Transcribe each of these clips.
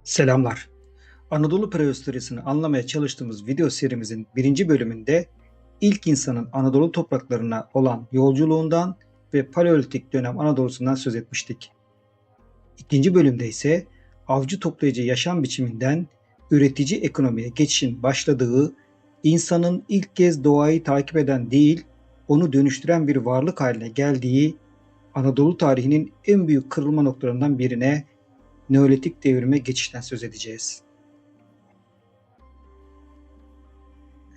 Selamlar. Anadolu prehistorisini anlamaya çalıştığımız video serimizin birinci bölümünde ilk insanın Anadolu topraklarına olan yolculuğundan ve Paleolitik dönem Anadolu'sundan söz etmiştik. İkinci bölümde ise avcı toplayıcı yaşam biçiminden üretici ekonomiye geçişin başladığı, insanın ilk kez doğayı takip eden değil, onu dönüştüren bir varlık haline geldiği Anadolu tarihinin en büyük kırılma noktalarından birine Neolitik devrime geçişten söz edeceğiz.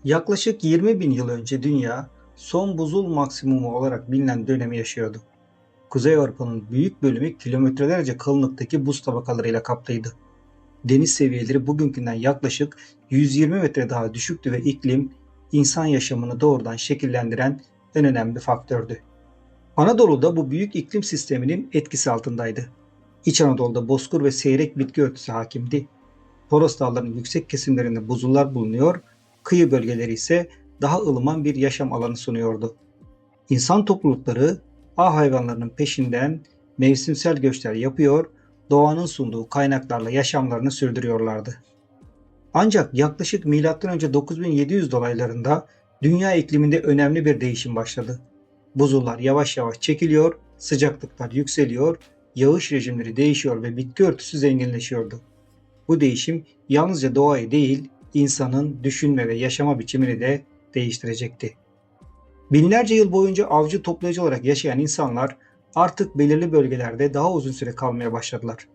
Yaklaşık 20 bin yıl önce dünya son buzul maksimumu olarak bilinen dönemi yaşıyordu. Kuzey Avrupa'nın büyük bölümü kilometrelerce kalınlıktaki buz tabakalarıyla kaplıydı. Deniz seviyeleri bugünkünden yaklaşık 120 metre daha düşüktü ve iklim insan yaşamını doğrudan şekillendiren en önemli faktördü. Anadolu'da bu büyük iklim sisteminin etkisi altındaydı. İç Anadolu'da bozkır ve seyrek bitki örtüsü hakimdi. Toros Dağları'nın yüksek kesimlerinde buzullar bulunuyor, kıyı bölgeleri ise daha ılıman bir yaşam alanı sunuyordu. İnsan toplulukları ağ hayvanlarının peşinden mevsimsel göçler yapıyor, doğanın sunduğu kaynaklarla yaşamlarını sürdürüyorlardı. Ancak yaklaşık M.Ö. 9700 dolaylarında dünya ikliminde önemli bir değişim başladı. Buzullar yavaş yavaş çekiliyor, sıcaklıklar yükseliyor, yağış rejimleri değişiyor ve bitki örtüsü zenginleşiyordu. Bu değişim yalnızca doğayı değil, insanın düşünme ve yaşama biçimini de değiştirecekti. Binlerce yıl boyunca avcı toplayıcı olarak yaşayan insanlar artık belirli bölgelerde daha uzun süre kalmaya başladılar.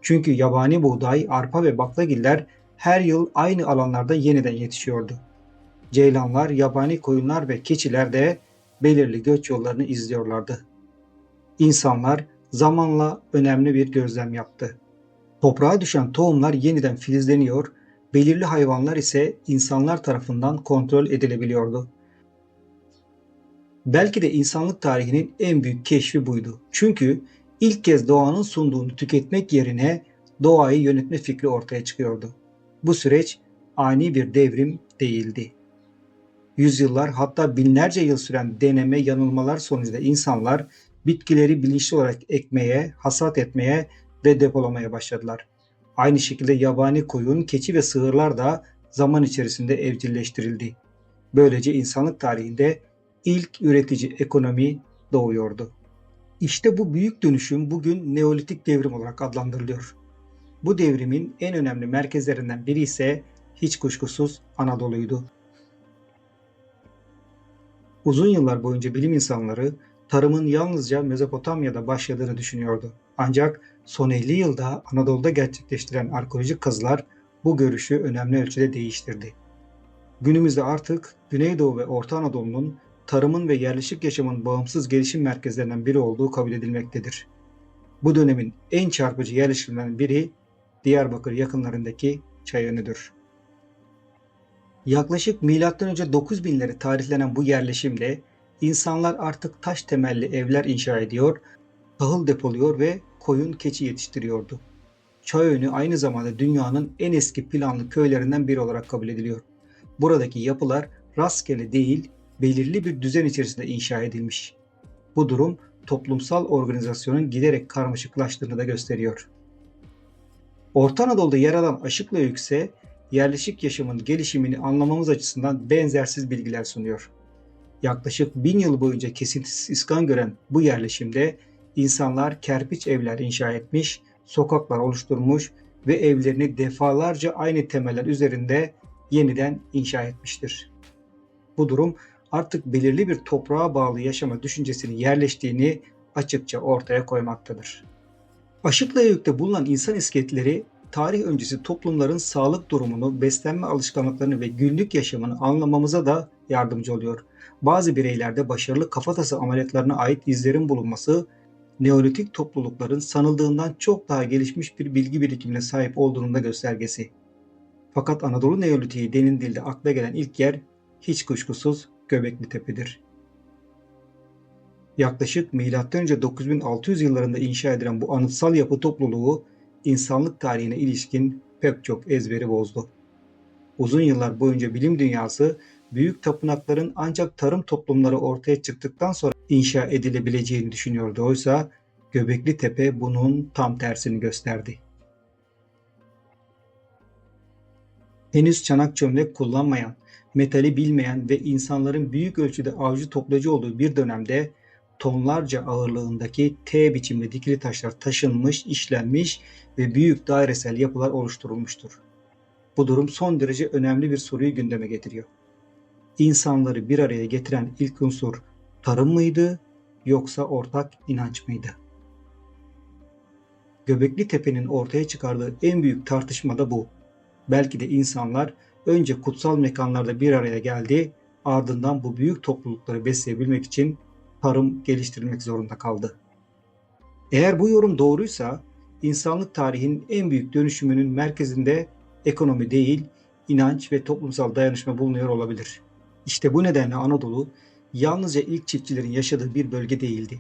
Çünkü yabani buğday, arpa ve baklagiller her yıl aynı alanlarda yeniden yetişiyordu. Ceylanlar, yabani koyunlar ve keçiler de belirli göç yollarını izliyorlardı. İnsanlar zamanla önemli bir gözlem yaptı. Toprağa düşen tohumlar yeniden filizleniyor, belirli hayvanlar ise insanlar tarafından kontrol edilebiliyordu. Belki de insanlık tarihinin en büyük keşfi buydu. Çünkü ilk kez doğanın sunduğunu tüketmek yerine doğayı yönetme fikri ortaya çıkıyordu. Bu süreç ani bir devrim değildi. Yüzyıllar hatta binlerce yıl süren deneme yanılmalar sonucunda insanlar bitkileri bilinçli olarak ekmeye, hasat etmeye ve depolamaya başladılar. Aynı şekilde yabani koyun, keçi ve sığırlar da zaman içerisinde evcilleştirildi. Böylece insanlık tarihinde ilk üretici ekonomi doğuyordu. İşte bu büyük dönüşüm bugün Neolitik devrim olarak adlandırılıyor. Bu devrimin en önemli merkezlerinden biri ise hiç kuşkusuz Anadolu'ydu. Uzun yıllar boyunca bilim insanları tarımın yalnızca Mezopotamya'da başladığını düşünüyordu. Ancak son 50 yılda Anadolu'da gerçekleştirilen arkeolojik kazılar bu görüşü önemli ölçüde değiştirdi. Günümüzde artık Güneydoğu ve Orta Anadolu'nun tarımın ve yerleşik yaşamın bağımsız gelişim merkezlerinden biri olduğu kabul edilmektedir. Bu dönemin en çarpıcı yerleşimlerinden biri Diyarbakır yakınlarındaki Çayönü'dür. Yaklaşık M.Ö. 9000'leri tarihlenen bu yerleşimde insanlar artık taş temelli evler inşa ediyor, tahıl depoluyor ve koyun keçi yetiştiriyordu. Çayönü aynı zamanda dünyanın en eski planlı köylerinden biri olarak kabul ediliyor. Buradaki yapılar rastgele değil, belirli bir düzen içerisinde inşa edilmiş. Bu durum toplumsal organizasyonun giderek karmaşıklaştığını da gösteriyor. Orta Anadolu'da yer alan Aşıklıöyük ise yerleşik yaşamın gelişimini anlamamız açısından benzersiz bilgiler sunuyor. Yaklaşık 1000 yıl boyunca kesintisiz iskan gören bu yerleşimde insanlar kerpiç evler inşa etmiş, sokaklar oluşturmuş ve evlerini defalarca aynı temeller üzerinde yeniden inşa etmiştir. Bu durum artık belirli bir toprağa bağlı yaşama düşüncesinin yerleştiğini açıkça ortaya koymaktadır. Aşıklıöyük'te bulunan insan iskeletleri tarih öncesi toplumların sağlık durumunu, beslenme alışkanlıklarını ve günlük yaşamını anlamamıza da yardımcı oluyor. Bazı bireylerde başarılı kafatası ameliyatlarına ait izlerin bulunması, Neolitik toplulukların sanıldığından çok daha gelişmiş bir bilgi birikimine sahip olduğunun da göstergesi. Fakat Anadolu Neolitiği denildiğinde akla gelen ilk yer hiç kuşkusuz Göbeklitepe'dir. Yaklaşık M.Ö. 9600 yıllarında inşa edilen bu anıtsal yapı topluluğu insanlık tarihine ilişkin pek çok ezberi bozdu. Uzun yıllar boyunca bilim dünyası büyük tapınakların ancak tarım toplumları ortaya çıktıktan sonra inşa edilebileceğini düşünüyordu. Oysa Göbeklitepe bunun tam tersini gösterdi. Henüz çanak çömlek kullanmayan, metali bilmeyen ve insanların büyük ölçüde avcı toplacı olduğu bir dönemde tonlarca ağırlığındaki T biçimli dikili taşlar taşınmış, işlenmiş ve büyük dairesel yapılar oluşturulmuştur. Bu durum son derece önemli bir soruyu gündeme getiriyor. İnsanları bir araya getiren ilk unsur tarım mıydı yoksa ortak inanç mıydı? Göbekli Tepe'nin ortaya çıkardığı en büyük tartışma da bu. Belki de insanlar önce kutsal mekanlarda bir araya geldi, ardından bu büyük toplulukları besleyebilmek için tarım geliştirilmek zorunda kaldı. Eğer bu yorum doğruysa, insanlık tarihinin en büyük dönüşümünün merkezinde ekonomi değil, inanç ve toplumsal dayanışma bulunuyor olabilir. İşte bu nedenle Anadolu yalnızca ilk çiftçilerin yaşadığı bir bölge değildi.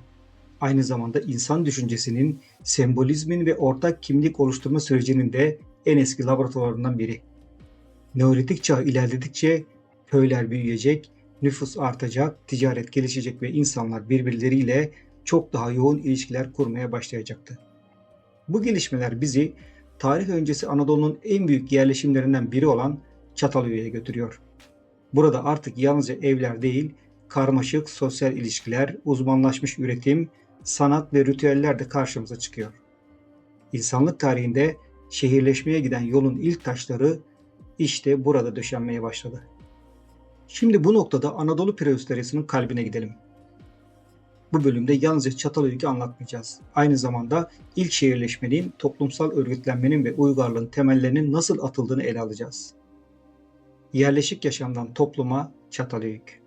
Aynı zamanda insan düşüncesinin, sembolizmin ve ortak kimlik oluşturma sürecinin de en eski laboratuvarlarından biri. Neolitik çağ ilerledikçe köyler büyüyecek, nüfus artacak, ticaret gelişecek ve insanlar birbirleriyle çok daha yoğun ilişkiler kurmaya başlayacaktı. Bu gelişmeler bizi tarih öncesi Anadolu'nun en büyük yerleşimlerinden biri olan Çatalhöyük'e götürüyor. Burada artık yalnızca evler değil, karmaşık sosyal ilişkiler, uzmanlaşmış üretim, sanat ve ritüeller de karşımıza çıkıyor. İnsanlık tarihinde şehirleşmeye giden yolun ilk taşları işte burada döşenmeye başladı. Şimdi bu noktada Anadolu prehistoryasının kalbine gidelim. Bu bölümde yalnızca Çatalhöyük'ü anlatmayacağız. Aynı zamanda ilk şehirleşmenin, toplumsal örgütlenmenin ve uygarlığın temellerinin nasıl atıldığını ele alacağız. Yerleşik yaşamdan topluma Çatalhöyük.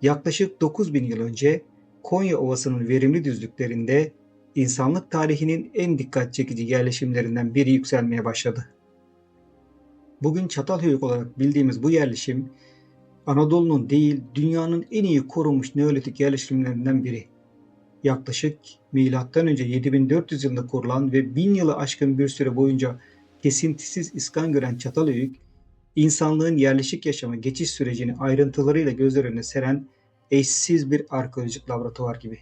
Yaklaşık 9000 yıl önce Konya Ovası'nın verimli düzlüklerinde insanlık tarihinin en dikkat çekici yerleşimlerinden biri yükselmeye başladı. Bugün Çatalhöyük olarak bildiğimiz bu yerleşim, Anadolu'nun değil dünyanın en iyi korunmuş Neolitik yerleşimlerinden biri. Yaklaşık M.Ö. 7400 yılında kurulan ve 1000 yılı aşkın bir süre boyunca kesintisiz iskan gören Çatalhöyük, insanlığın yerleşik yaşama geçiş sürecini ayrıntılarıyla gözler önüne seren eşsiz bir arkeolojik laboratuvar gibi.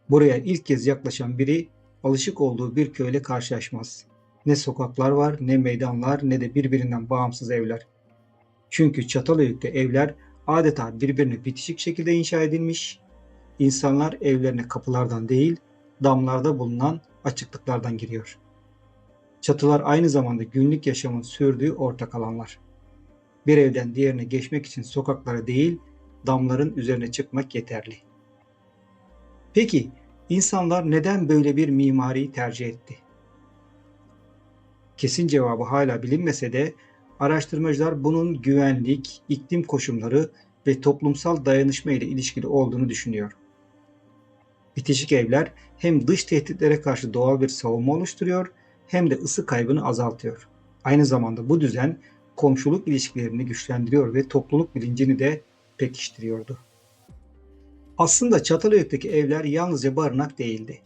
Buraya ilk kez yaklaşan biri alışık olduğu bir köyle karşılaşmaz. Ne sokaklar var, ne meydanlar, ne de birbirinden bağımsız evler. Çünkü Çatalhöyük'te evler adeta birbirine bitişik şekilde inşa edilmiş, insanlar evlerine kapılardan değil, damlarda bulunan açıklıklardan giriyor. Çatılar aynı zamanda günlük yaşamın sürdüğü ortak alanlar. Bir evden diğerine geçmek için sokaklara değil, damların üzerine çıkmak yeterli. Peki, insanlar neden böyle bir mimariyi tercih etti? Kesin cevabı hala bilinmese de araştırmacılar bunun güvenlik, iklim koşulları ve toplumsal dayanışma ile ilişkili olduğunu düşünüyor. Bitişik evler hem dış tehditlere karşı doğal bir savunma oluşturuyor hem de ısı kaybını azaltıyor. Aynı zamanda bu düzen komşuluk ilişkilerini güçlendiriyor ve topluluk bilincini de pekiştiriyordu. Aslında Çatalhöyük'teki evler yalnızca barınak değildi.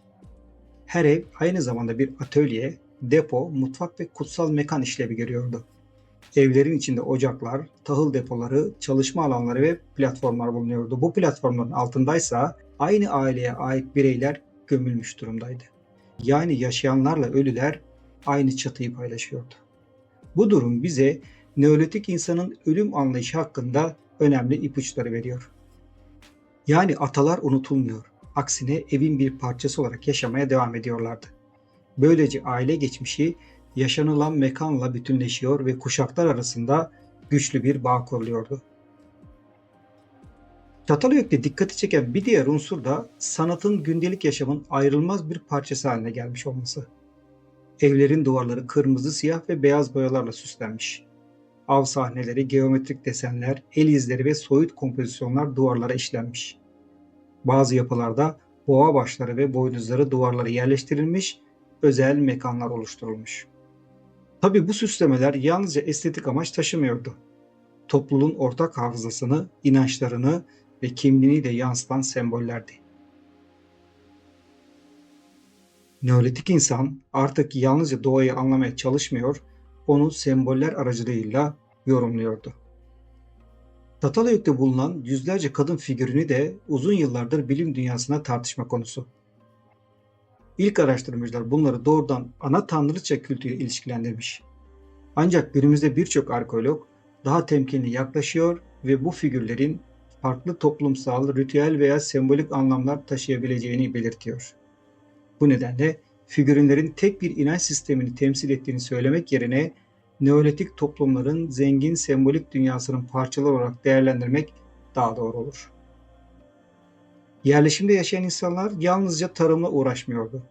Her ev aynı zamanda bir atölye, depo, mutfak ve kutsal mekan işlevi görüyordu. Evlerin içinde ocaklar, tahıl depoları, çalışma alanları ve platformlar bulunuyordu. Bu platformların altındaysa aynı aileye ait bireyler gömülmüş durumdaydı. Yani yaşayanlarla ölüler aynı çatıyı paylaşıyordu. Bu durum bize Neolitik insanın ölüm anlayışı hakkında önemli ipuçları veriyor. Yani atalar unutulmuyor. Aksine evin bir parçası olarak yaşamaya devam ediyorlardı. Böylece aile geçmişi yaşanılan mekanla bütünleşiyor ve kuşaklar arasında güçlü bir bağ kuruluyordu. Çatalhöyük'te dikkati çeken bir diğer unsur da sanatın gündelik yaşamın ayrılmaz bir parçası haline gelmiş olması. Evlerin duvarları kırmızı, siyah ve beyaz boyalarla süslenmiş. Av sahneleri, geometrik desenler, el izleri ve soyut kompozisyonlar duvarlara işlenmiş. Bazı yapılarda boğa başları ve boynuzları duvarlara yerleştirilmiş, özel mekanlar oluşturulmuş. Tabii bu süslemeler yalnızca estetik amaç taşımıyordu. Topluluğun ortak hafızasını, inançlarını ve kimliğini de yansıtan sembollerdi. Neolitik insan artık yalnızca doğayı anlamaya çalışmıyor, onu semboller aracılığıyla yorumluyordu. Çatalhöyük'te bulunan yüzlerce kadın figürünü de uzun yıllardır bilim dünyasına tartışma konusu. İlk araştırmacılar bunları doğrudan ana tanrıça kültüyle ilişkilendirmiş. Ancak günümüzde birçok arkeolog daha temkinli yaklaşıyor ve bu figürlerin farklı toplumsal, ritüel veya sembolik anlamlar taşıyabileceğini belirtiyor. Bu nedenle figürinlerin tek bir inanç sistemini temsil ettiğini söylemek yerine Neolitik toplumların zengin sembolik dünyasının parçaları olarak değerlendirmek daha doğru olur. Yerleşimde yaşayan insanlar yalnızca tarımla uğraşmıyordu.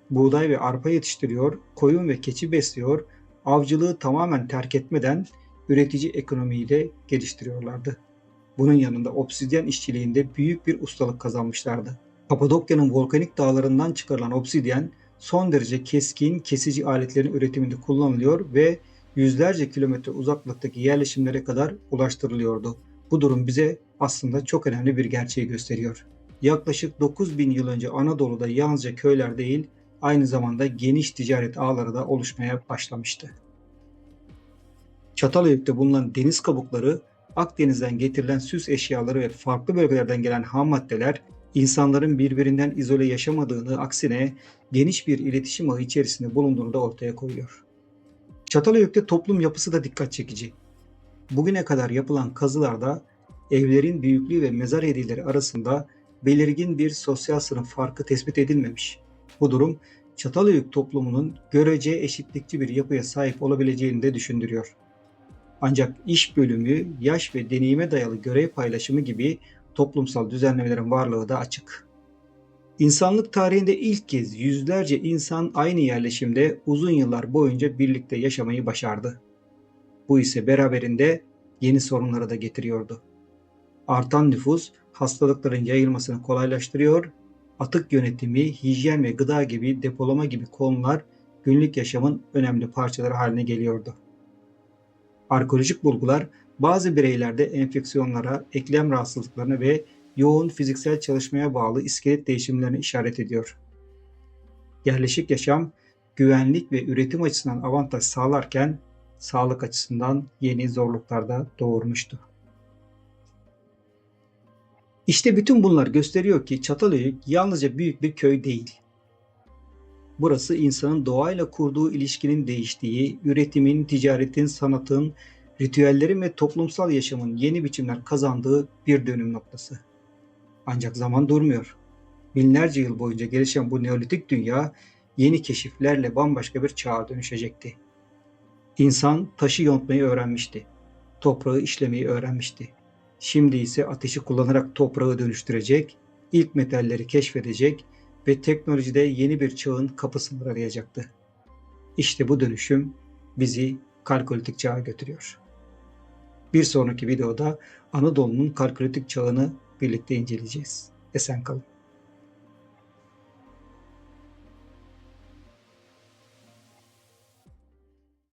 Buğday ve arpa yetiştiriyor, koyun ve keçi besliyor, avcılığı tamamen terk etmeden üretici ekonomiyle geliştiriyorlardı. Bunun yanında obsidyen işçiliğinde büyük bir ustalık kazanmışlardı. Kapadokya'nın volkanik dağlarından çıkarılan obsidyen son derece keskin, kesici aletlerin üretiminde kullanılıyor ve yüzlerce kilometre uzaklıktaki yerleşimlere kadar ulaştırılıyordu. Bu durum bize aslında çok önemli bir gerçeği gösteriyor. Yaklaşık 9.000 yıl önce Anadolu'da yalnızca köyler değil, aynı zamanda geniş ticaret ağları da oluşmaya başlamıştı. Çatalhöyük'te bulunan deniz kabukları, Akdeniz'den getirilen süs eşyaları ve farklı bölgelerden gelen ham maddeler insanların birbirinden izole yaşamadığını, aksine geniş bir iletişim ağı içerisinde bulunduğunu da ortaya koyuyor. Çatalhöyük'te toplum yapısı da dikkat çekici. Bugüne kadar yapılan kazılarda evlerin büyüklüğü ve mezar hediyeleri arasında belirgin bir sosyal sınıf farkı tespit edilmemiş. Bu durum Çatalhöyük toplumunun görece eşitlikçi bir yapıya sahip olabileceğini de düşündürüyor. Ancak iş bölümü, yaş ve deneyime dayalı görev paylaşımı gibi toplumsal düzenlemelerin varlığı da açık. İnsanlık tarihinde ilk kez yüzlerce insan aynı yerleşimde uzun yıllar boyunca birlikte yaşamayı başardı. Bu ise beraberinde yeni sorunları da getiriyordu. Artan nüfus hastalıkların yayılmasını kolaylaştırıyor, atık yönetimi, hijyen ve gıda gibi depolama gibi konular günlük yaşamın önemli parçaları haline geliyordu. Arkeolojik bulgular bazı bireylerde enfeksiyonlara, eklem rahatsızlıklarına ve yoğun fiziksel çalışmaya bağlı iskelet değişimlerine işaret ediyor. Yerleşik yaşam, güvenlik ve üretim açısından avantaj sağlarken sağlık açısından yeni zorluklar da doğurmuştu. İşte bütün bunlar gösteriyor ki Çatalhöyük yalnızca büyük bir köy değil. Burası insanın doğayla kurduğu ilişkinin değiştiği, üretimin, ticaretin, sanatın, ritüellerin ve toplumsal yaşamın yeni biçimler kazandığı bir dönüm noktası. Ancak zaman durmuyor. Binlerce yıl boyunca gelişen bu Neolitik dünya yeni keşiflerle bambaşka bir çağa dönüşecekti. İnsan taşı yontmayı öğrenmişti. Toprağı işlemeyi öğrenmişti. Şimdi ise ateşi kullanarak toprağı dönüştürecek, ilk metalleri keşfedecek ve teknolojide yeni bir çağın kapısını arayacaktı. İşte bu dönüşüm bizi Kalkolitik çağa götürüyor. Bir sonraki videoda Anadolu'nun Kalkolitik çağını birlikte inceleyeceğiz. Esen kalın.